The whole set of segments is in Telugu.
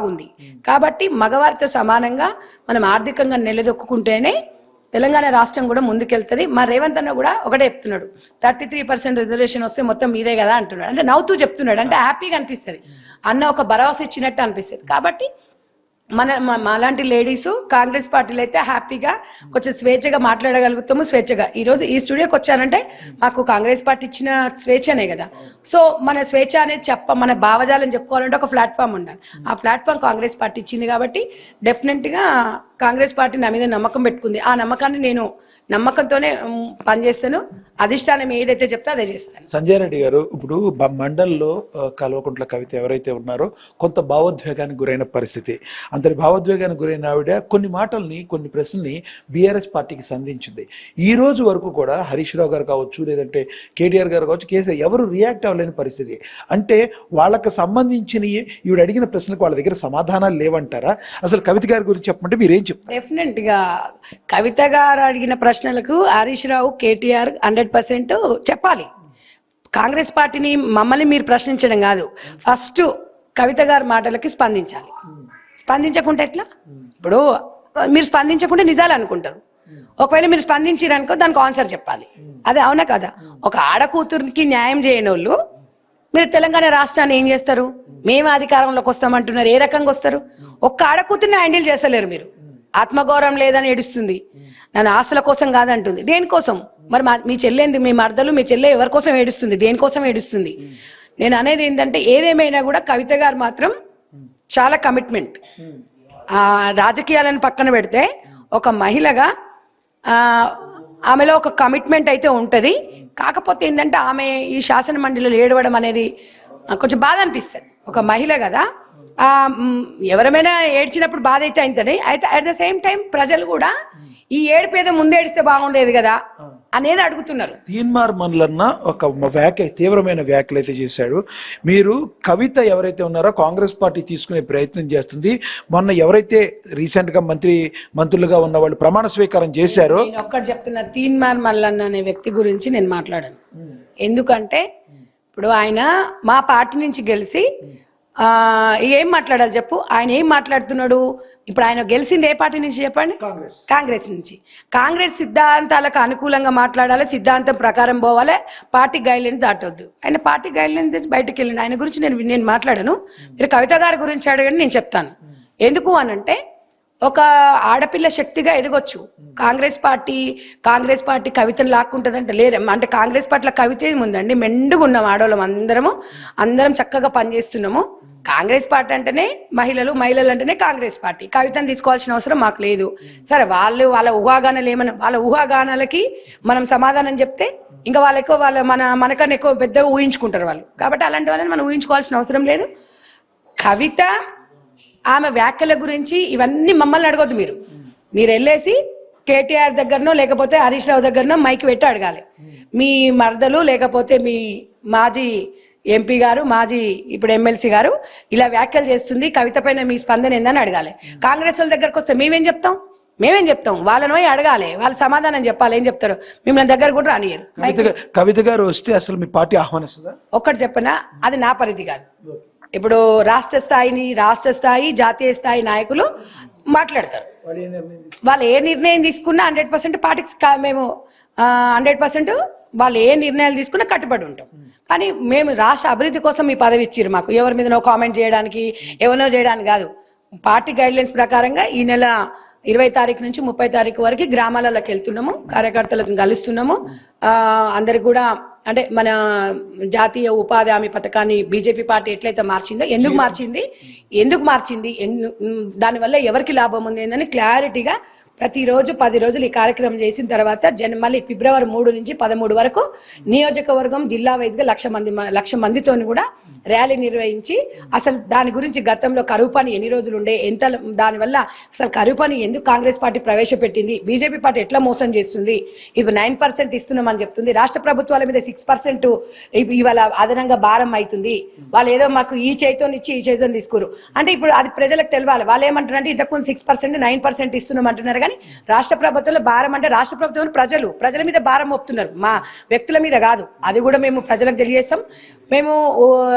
ఉంది కాబట్టి మగవారితో సమానంగా మనం ఆర్థికంగా నిలదొక్కుంటేనే తెలంగాణ రాష్ట్రం కూడా ముందుకెళ్తుంది. మా రేవంత్ అన్న కూడా ఒకటే చెప్తున్నాడు, 33% రిజర్వేషన్ వస్తే మొత్తం మీదే కదా అంటున్నాడు. అంటే నవ్వుతూ చెప్తున్నాడు, అంటే హ్యాపీగా అనిపిస్తుంది, అన్న ఒక భరోసా ఇచ్చినట్టు అనిపిస్తుంది. కాబట్టి మాలాంటి లేడీస్ కాంగ్రెస్ పార్టీలో అయితే హ్యాపీగా కొంచెం స్వేచ్ఛగా మాట్లాడగలుగుతాము. స్వేచ్ఛగా ఈరోజు ఈ స్టూడియోకి వచ్చానంటే మాకు కాంగ్రెస్ పార్టీ ఇచ్చిన స్వేచ్ఛనే కదా. సో మన స్వేచ్ఛ అనేది మన భావజాలను చెప్పుకోవాలంటే ఒక ప్లాట్ఫామ్ ఉండాలి. ఆ ప్లాట్ఫామ్ కాంగ్రెస్ పార్టీ ఇచ్చింది కాబట్టి డెఫినెట్గా కాంగ్రెస్ పార్టీ నా మీద నమ్మకం పెట్టుకుంది. ఆ నమ్మకాన్ని నేను నమ్మకంతోనే పనిచేస్తాను. అధిష్టానం ఏదైతే చెప్తే అదే చేస్తాను. సంజయ్ రెడ్డి గారు, ఇప్పుడు మండల్లో కల్వకుంట్ల కవిత ఎవరైతే ఉన్నారో కొంత భావోద్వేగానికి గురైన పరిస్థితి. అంతటి భావోద్వేగానికి గురైన ఆవిడ కొన్ని మాటల్ని, కొన్ని ప్రశ్నల్ని బీఆర్ఎస్ పార్టీకి సంధించింది. ఈ రోజు వరకు కూడా హరీష్ రావు గారు కావచ్చు, లేదంటే కేటీఆర్ గారు కావచ్చు, కేసీఆర్ ఎవరు రియాక్ట్ అవ్వలేని పరిస్థితి. అంటే వాళ్ళకి సంబంధించిన ఈవిడ అడిగిన ప్రశ్నలకు వాళ్ళ దగ్గర సమాధానాలు లేవంటారా? అసలు కవిత గారి గురించి చెప్పమంటే మీరేం చెప్తారు? డెఫినెట్ గా కవిత గారు అడిగిన ప్రశ్నలకు హరీష్ రావు, కేటీఆర్ 100% చెప్పాలి. కాంగ్రెస్ పార్టీని మమ్మల్ని మీరు ప్రశ్నించడం కాదు, ఫస్ట్ కవిత గారి మాటలకి స్పందించాలి. స్పందించకుంటే ఎట్లా? ఇప్పుడు మీరు స్పందించకుంటే నిజాలు అనుకుంటారు. ఒకవేళ మీరు స్పందించారనుకో దానికి ఆన్సర్ చెప్పాలి. అదే అవునా కదా? ఒక ఆడకూతురికి న్యాయం చేయని వాళ్ళు మీరు తెలంగాణ రాష్ట్రాన్ని ఏం చేస్తారు? మేము అధికారంలోకి వస్తామంటున్నారు. ఏ రకంగా వస్తారు? ఒక్క ఆడకూతురిని హ్యాండిల్ చేస్తలేరు మీరు. ఆత్మగౌరవం లేదని ఏడుస్తుంది, నన్ను ఆస్తుల కోసం కాదంటుంది. దేనికోసం మరి? మీ చెల్లెంది, మీ మర్దలు, మీ చెల్లె ఎవరి కోసం ఏడుస్తుంది? దేనికోసం ఏడుస్తుంది? నేను అనేది ఏంటంటే ఏదేమైనా కూడా కవిత గారు మాత్రం చాలా కమిట్మెంట్. రాజకీయాలను పక్కన పెడితే ఒక మహిళగా ఆమెలో ఒక కమిట్మెంట్ అయితే ఉంటుంది. కాకపోతే ఏంటంటే ఆమె ఈ శాసన మండలిలో ఏడవడం అనేది కొంచెం బాధ అనిపిస్తుంది. ఒక మహిళ కదా, ఎవరమైనా ఏడ్చినప్పుడు బాధ అయితే అవుతుంది. అయితే అట్ ద సేమ్ టైం ప్రజలు కూడా ఈ ఏడుపేదో ముందేడిస్తే బాగుండేది కదా అనేది అడుగుతున్నారు. తీన్మార్ మల్లన్న ఒక తీవ్రమైన వ్యాఖ్యలు అయితే చేశాడు. మీరు కవిత ఎవరైతే ఉన్నారో కాంగ్రెస్ పార్టీ తీసుకునే ప్రయత్నం చేస్తుంది. మొన్న ఎవరైతే రీసెంట్ గా మంత్రులుగా ఉన్న వాళ్ళు ప్రమాణ స్వీకారం చేశారో, నేను ఒక్కటి చెప్తున్నా, తీన్మార్ మల్లన్న అనే వ్యక్తి గురించి నేను మాట్లాడాను. ఎందుకంటే ఇప్పుడు ఆయన మా పార్టీ నుంచి గెలిచి ఏం మాట్లాడాలి చెప్పు? ఆయన ఏం మాట్లాడుతున్నాడు? ఇప్పుడు ఆయన గెలిచింది ఏ పార్టీ నుంచి చెప్పండి? కాంగ్రెస్ నుంచి. కాంగ్రెస్ సిద్ధాంతాలకు అనుకూలంగా మాట్లాడాలి, సిద్ధాంతం ప్రకారం పోవాలి, పార్టీ గైడ్లైన్ దాటొద్దు. ఆయన పార్టీ గైడ్లైన్ తెచ్చి బయటకు వెళ్ళండి. ఆయన గురించి నేను మాట్లాడాను. మీరు కవిత గారి గురించి అడగండి, నేను చెప్తాను. ఎందుకు అనంటే ఒక ఆడపిల్ల శక్తిగా ఎదగొచ్చు. కాంగ్రెస్ పార్టీ కవితను లాక్కుంటుందంటే లేదు. అంటే కాంగ్రెస్ పార్టీలో కవిత ఏముందండి? మెండుగా ఉన్నాం ఆడవాళ్ళం, అందరం చక్కగా పనిచేస్తున్నాము. కాంగ్రెస్ పార్టీ అంటేనే మహిళలు అంటేనే కాంగ్రెస్ పార్టీ. కవితను తీసుకోవాల్సిన అవసరం మాకు లేదు. సరే, వాళ్ళ ఊహాగానాలకి మనం సమాధానం చెప్తే ఇంకా మనకన్నా ఎక్కువ పెద్దగా ఊహించుకుంటారు వాళ్ళు. కాబట్టి అలాంటి వాళ్ళని మనం ఊహించుకోవాల్సిన అవసరం లేదు. కవిత ఆమె వ్యాఖ్యల గురించి ఇవన్నీ మమ్మల్ని అడగొద్దు. మీరు వెళ్ళేసి కేటీఆర్ దగ్గరనో లేకపోతే హరీష్ రావు దగ్గరనో మైక్ పెట్టి అడగాలి. మీ మర్దలు లేకపోతే మీ మాజీ ఎంపీ గారు, మాజీ ఇప్పుడు ఎమ్మెల్సీ గారు ఇలా వ్యాఖ్యలు చేస్తుంది, కవిత పైన మీ స్పందన ఏందని అడగాలి. కాంగ్రెస్ వాళ్ళ దగ్గరకు వస్తే మేమేం చెప్తాం? వాళ్ళని పోయి అడగాలి, వాళ్ళు సమాధానం చెప్పాలి. ఏం చెప్తారు? మిమ్మల్ని దగ్గర కూడా రానియరు. కవిత గారు వస్తే అసలు మీ పార్టీ ఆహ్వానిస్తుందా? ఒక్కటి చెప్పనా, అది నా పరిధి కాదు. ఇప్పుడు రాష్ట్ర స్థాయి జాతీయ స్థాయి నాయకులు మాట్లాడతారు. వాళ్ళు ఏ నిర్ణయం తీసుకున్నా 100% పార్టీకి మేము 100% వాళ్ళు ఏ నిర్ణయాలు తీసుకున్నా కట్టుబడి ఉంటాం. కానీ మేము రాష్ట్ర అభివృద్ధి కోసం మీ పదవి ఇచ్చిర్రు మాకు. ఎవరి మీద కామెంట్ చేయడానికి, ఎవరినో చేయడానికి కాదు. పార్టీ గైడ్లైన్స్ ప్రకారంగా ఈ నెల 20 తారీఖు నుంచి 30 తారీఖు వరకు గ్రామాలలోకి వెళ్తున్నాము, కార్యకర్తలకు కలుస్తున్నాము. అందరికి కూడా అంటే మన జాతీయ ఉపాధి హామీ పథకాన్ని బీజేపీ పార్టీ ఎట్లయితే మార్చిందో, ఎందుకు మార్చింది, దానివల్ల ఎవరికి లాభం ఉంది ఏందని క్లారిటీగా ప్రతిరోజు 10 రోజులు ఈ కార్యక్రమం చేసిన తర్వాత మళ్ళీ ఫిబ్రవరి 3 నుంచి 13 వరకు నియోజకవర్గం జిల్లా వైజ్గా 1,00,000 మందితో కూడా ర్యాలీ నిర్వహించి అసలు దాని గురించి గతంలో కరువు పని ఎన్ని రోజులు ఉండే, ఎంత దానివల్ల అసలు కరువు పని ఎందుకు కాంగ్రెస్ పార్టీ ప్రవేశపెట్టింది, బీజేపీ పార్టీ ఎట్లా మోసం చేస్తుంది, ఇప్పుడు 9% ఇస్తున్నామని చెప్తుంది, రాష్ట్ర ప్రభుత్వాల మీద 6% ఇవాళ అదనంగా భారం అవుతుంది, వాళ్ళు ఏదో మాకు ఈ చేతితో ఇచ్చి ఈ చేతితో తీసుకోరు అంటే ఇప్పుడు అది ప్రజలకు తెలవాలి. వాళ్ళు ఏమంటారంటే ఇంతకుముందు 6% 9% ఇస్తున్నామంటున్నారు. రాష్ట్ర ప్రభుత్వంలో భారం అంటే రాష్ట్ర ప్రభుత్వం ప్రజల మీద భారం మోపుతున్నారు, మా వ్యక్తుల మీద కాదు. అది కూడా మేము ప్రజలకు తెలియజేస్తాం. మేము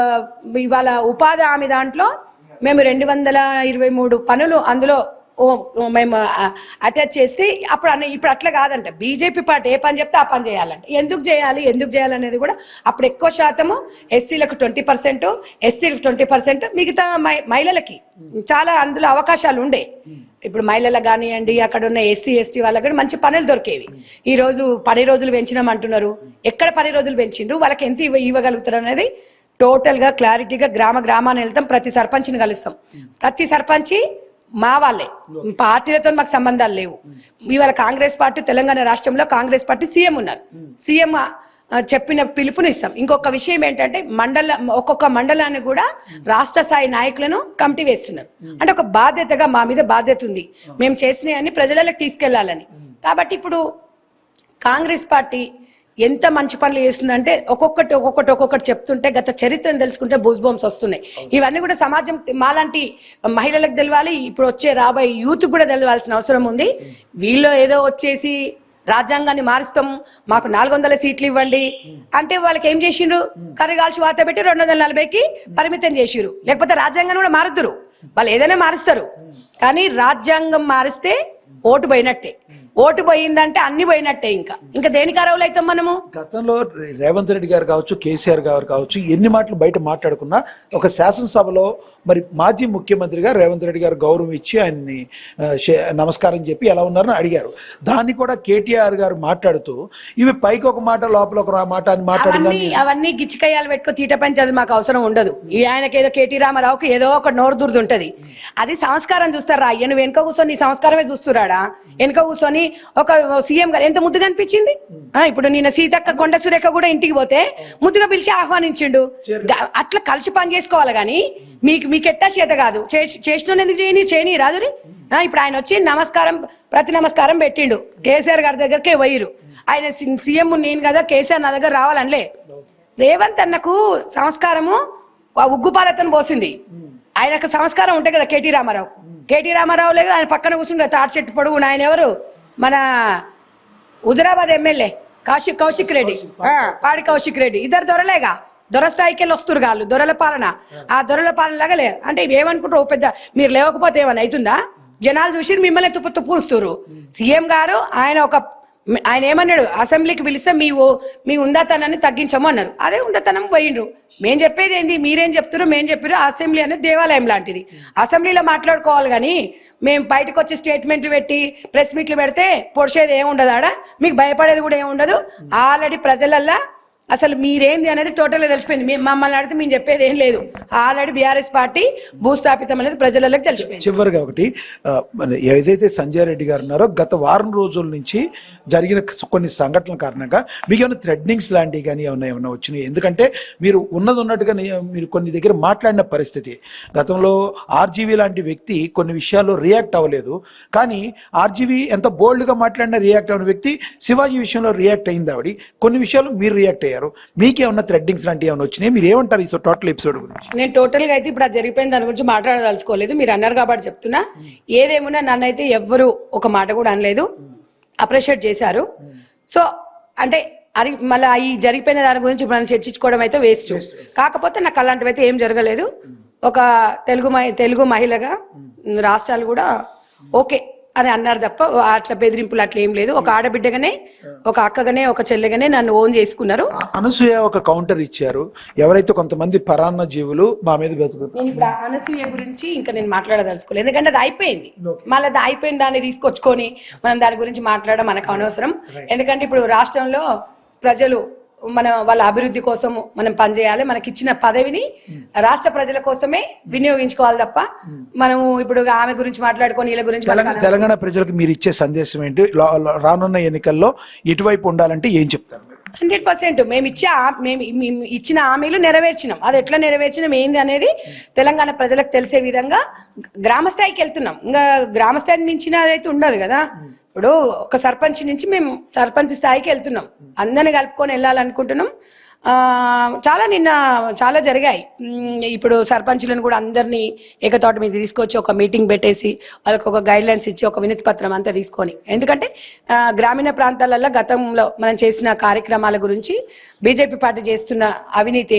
ఇవాళ ఉపాధి హామీ దాంట్లో మేము 223 పనులు అందులో మేము అటాచ్ చేసి ఇప్పుడు అట్లా కాదంట. బీజేపీ పార్టీ ఏ పని చెప్తే ఆ పని చేయాలంట. ఎందుకు చేయాలనేది కూడా అప్పుడు ఎక్కువ శాతము ఎస్సీలకు 20%, ఎస్టీలకు 20%, మిగతా మహిళలకి చాలా అందులో అవకాశాలు ఉండే. ఇప్పుడు మహిళలకు కానివ్వండి, అక్కడ ఉన్న ఎస్సీ ఎస్టీ వాళ్ళకి కూడా మంచి పనులు దొరికేవి. ఈ రోజు 10 రోజులు పెంచినాం అంటున్నారు. ఎక్కడ 10 రోజులు పెంచిండ్రు, వాళ్ళకి ఎంత ఇవ్వగలుగుతారు అనేది టోటల్గా క్లారిటీగా గ్రామాన్ని వెళ్తాం. ప్రతి సర్పంచ్ని కలుస్తాం. ప్రతి సర్పంచి మా వాళ్ళే, పార్టీలతో మాకు సంబంధాలు లేవు. ఇవాళ కాంగ్రెస్ పార్టీ, తెలంగాణ రాష్ట్రంలో కాంగ్రెస్ పార్టీ సీఎం ఉన్నారు. సీఎం చెప్పిన పిలుపుని ఇస్తాం. ఇంకొక విషయం ఏంటంటే ఒక్కొక్క మండలాన్ని కూడా రాష్ట్ర స్థాయి నాయకులను కమిటీ వేస్తున్నారు. అంటే ఒక బాధ్యతగా మా మీద బాధ్యత ఉంది, మేము చేసినవన్నీ ప్రజలకు తీసుకెళ్లాలని. కాబట్టి ఇప్పుడు కాంగ్రెస్ పార్టీ ఎంత మంచి పనులు చేస్తుందంటే ఒక్కొక్కటి చెప్తుంటే గత చరిత్రను తెలుసుకుంటే బూస్ బాంబ్స్ వస్తున్నాయి. ఇవన్నీ కూడా సమాజం మాలాంటి మహిళలకు తెలవాలి, ఇప్పుడు రాబోయే యూత్ కూడా తెలవాల్సిన అవసరం ఉంది. వీళ్ళు ఏదో వచ్చేసి రాజ్యాంగాన్ని మారుస్తాం, మాకు 400 సీట్లు ఇవ్వండి అంటే వాళ్ళకి ఏం చేసిండ్రు, కర్రీగాల్చి వాత పెట్టి 240కి పరిమితం చేసిరు. లేకపోతే రాజ్యాంగాన్ని కూడా మారుతురు, వాళ్ళు ఏదైనా మారుస్తారు. కానీ రాజ్యాంగం మారిస్తే ఓటు పోయినట్టే. ఓటు పోయిందంటే అన్ని పోయినట్టే. ఇంకా దేనికి అర్హులు అవుతాం మనము? గతంలో రేవంత్ రెడ్డి గారు కావచ్చు, కేసీఆర్ గారు కావచ్చు, ఎన్ని మాటలు బయట మాట్లాడుకున్నా ఒక శాసనసభలో మరి మాజీ ముఖ్యమంత్రిగా రేవంత్ రెడ్డి గారు గౌరవం ఇచ్చి ఆయన్ని నమస్కారం చెప్పి ఎలా ఉన్నారని అడిగారు. దాన్ని కూడా కేటీఆర్ గారు మాట్లాడుతూ ఇవి పైకి ఒక మాట లోపల ఒక మాట అని మాట్లాడిందని, అవన్నీ గిచ్చికయ్యాలు పెట్టుకో తీట పంచేది మాకు అవసరం ఉండదు. ఆయనకి ఏదో కేటీ రామారావుకి ఏదో ఒక నోరు దుర్దుంటది. అది సంస్కారం చూస్తారా? నువ్వు వెనుక కూర్చొని నీ సంస్కారమే చూస్తున్నాడా? వెనుక కూర్చొని ఒక సీఎం గారు ఎంత ముద్దుగా అనిపించింది. ఇప్పుడు నిన్న సీతక్క, కొండ సురేఖ కూడా ఇంటికి పోతే ముద్దుగా పిలిచి ఆహ్వానించిండు. అట్లా కలిసి పని చేసుకోవాలి. కానీ మీకు ఎట్టా చేత కాదు, చేసిన ఎందుకు చేయని రాదురి. ఇప్పుడు ఆయన వచ్చి ప్రతి నమస్కారం పెట్టిండు. కేసీఆర్ గారి దగ్గరకే పోయిరు. ఆయన సీఎం నేను కదా, కేసీఆర్ నా దగ్గర రావాలనిలే. రేవంత్ అన్నకు సంస్కారము ఉగ్గుపాలతో పోసింది. ఆయనకు సంస్కారం ఉంటాయి కదా కేటీ రామారావు లేదు. ఆయన పక్కన కూర్చుంటే తాటి చెట్టు పొడుగు. ఆయన ఎవరు, మన హుజరాబాద్ ఎమ్మెల్యే కౌశిక్ రెడ్డి, పాడి కౌశిక్ రెడ్డి. ఇద్దరు దొరలేగా, దొరస్థాయికి వెళ్ళి వస్తురు కాళ్ళు. దొరల పాలన, ఆ దొరల పాలన లాగా లేదు. అంటే ఏమనుకుంటారు, పెద్ద మీరు లేవకపోతే ఏమన్నా అవుతుందా? జనాలు చూసి మిమ్మల్ని తుప్పుస్తున్నారు. సీఎం గారు ఆయన ఏమన్నాడు, అసెంబ్లీకి పిలిస్తే మీ ఉందాతనాన్ని తగ్గించము అన్నారు. అదే ఉందాతనం పోయిండ్రు. మేం చెప్పేది ఏంది, మీరేం చెప్తారు, మేం చెప్పారు. అసెంబ్లీ అనేది దేవాలయం లాంటిది. అసెంబ్లీలో మాట్లాడుకోవాలి. కానీ మేము బయటకు వచ్చి స్టేట్మెంట్లు పెట్టి ప్రెస్ మీట్లు పెడితే పొడిచేది ఏముండదు. ఆడ మీకు భయపడేది కూడా ఏముండదు. ఆల్రెడీ ప్రజలల్లా అసలు మీరేంది అనేది టోటల్గా తెలిసిపోయింది. మమ్మల్ని అడిగితే మేము చెప్పేది ఏం లేదు. ఆల్రెడీ బీఆర్ఎస్ పార్టీ భూస్థాపితం అనేది ప్రజలకు తెలిసిపోయింది. చివరిగా ఒకటి, ఏదైతే సంజయ్ రెడ్డి గారు ఉన్నారో గత వారం రోజుల నుంచి జరిగిన కొన్ని సంఘటనల కారణంగా మీకు ఏమైనా థ్రెడ్నింగ్స్ లాంటివి కానీ ఏమైనా వచ్చినాయి? ఎందుకంటే మీరు ఉన్నట్టుగా మీరు కొన్ని దగ్గర మాట్లాడిన పరిస్థితి. గతంలో ఆర్జీవీ లాంటి వ్యక్తి కొన్ని విషయాల్లో రియాక్ట్ అవ్వలేదు. కానీ ఆర్జీవీ ఎంత బోల్డ్గా మాట్లాడినా రియాక్ట్ అయిన వ్యక్తి శివాజీ విషయంలో రియాక్ట్ అయింది. ఆవిడ కొన్ని విషయాలు మీరు రియాక్ట్ అయ్యారు. మీకేమన్నా థ్రెడ్డింగ్స్ లాంటివి ఏమైనా వచ్చినాయి? మీరు ఏమంటారు ఈ టోటల్ ఎపిసోడ్ గురించి? నేను టోటల్గా అయితే ఇప్పుడు అది జరిగిపోయిన దాని గురించి మాట్లాడదలుచుకోలేదు. మీరు అన్నారు కాబట్టి చెప్తున్నా. ఏదేమున్నా నన్నైతే ఎవ్వరు ఒక మాట కూడా అనలేదు, అప్రిషియేట్ చేశారు. సో అంటే మళ్ళీ ఈ జరిగిపోయిన దాని గురించి మనం చర్చించుకోవడం అయితే వేస్ట్. కాకపోతే నాకు అలాంటివి అయితే ఏం జరగలేదు. ఒక తెలుగు మహిళగా రాష్ట్రాలు కూడా ఓకే అని అన్నారు తప్ప అట్లా బెదిరింపులు అట్లా ఏం లేదు. ఒక ఆడబిడ్డగానే, ఒక అక్కగానే, ఒక చెల్లెగానే నన్ను ఓన్ చేసుకున్నారు. అనసూయ ఒక కౌంటర్ ఇచ్చారు, ఎవరైతే కొంతమంది పరాన్న జీవులు మా మీద బతుకుతారు. నేను ఇప్పుడు అనసూయ గురించి ఇంకా నేను మాట్లాడదలుచుకోలేదు. ఎందుకంటే అది అయిపోయింది. మళ్ళీ అది అయిపోయిన దాన్ని తీసుకొచ్చుకొని మనం దాని గురించి మాట్లాడడం మనకు అనవసరం. ఎందుకంటే ఇప్పుడు రాష్ట్రంలో ప్రజలు వాళ్ళ అభివృద్ధి కోసం మనం పనిచేయాలి. మనకి ఇచ్చిన పదవిని రాష్ట్ర ప్రజల కోసమే వినియోగించుకోవాలి తప్ప మనము ఇప్పుడు ఆమె గురించి మాట్లాడుకొని వీళ్ళ గురించి. తెలంగాణ ప్రజలకు మీరు ఇచ్చే సందేశం ఏంటి? రానున్న ఎన్నికల్లో ఎటువైపు ఉండాలంటే ఏం చెప్తారు? 100% మేము ఇచ్చిన హామీలు నెరవేర్చినాం. అది ఎట్లా నెరవేర్చినాం ఏంది అనేది తెలంగాణ ప్రజలకు తెలిసే విధంగా గ్రామ స్థాయికి వెళ్తున్నాం. ఇంకా గ్రామ స్థాయిని మించిన అదైతే ఉండదు కదా. ఇప్పుడు ఒక సర్పంచ్ నుంచి మేము సర్పంచ్ స్థాయికి వెళ్తున్నాం. అందరిని కలుపుకొని వెళ్ళాలనుకుంటున్నాం. నిన్న చాలా జరిగాయి. ఇప్పుడు సర్పంచులను కూడా అందరినీ ఏకతోట మీద తీసుకొచ్చి ఒక మీటింగ్ పెట్టేసి వాళ్ళకి ఒక గైడ్ లైన్స్ ఇచ్చి ఒక వినతి పత్రం అంతా తీసుకొని, ఎందుకంటే గ్రామీణ ప్రాంతాలలో గతంలో మనం చేసిన కార్యక్రమాల గురించి, బీజేపీ పార్టీ చేస్తున్న అవినీతి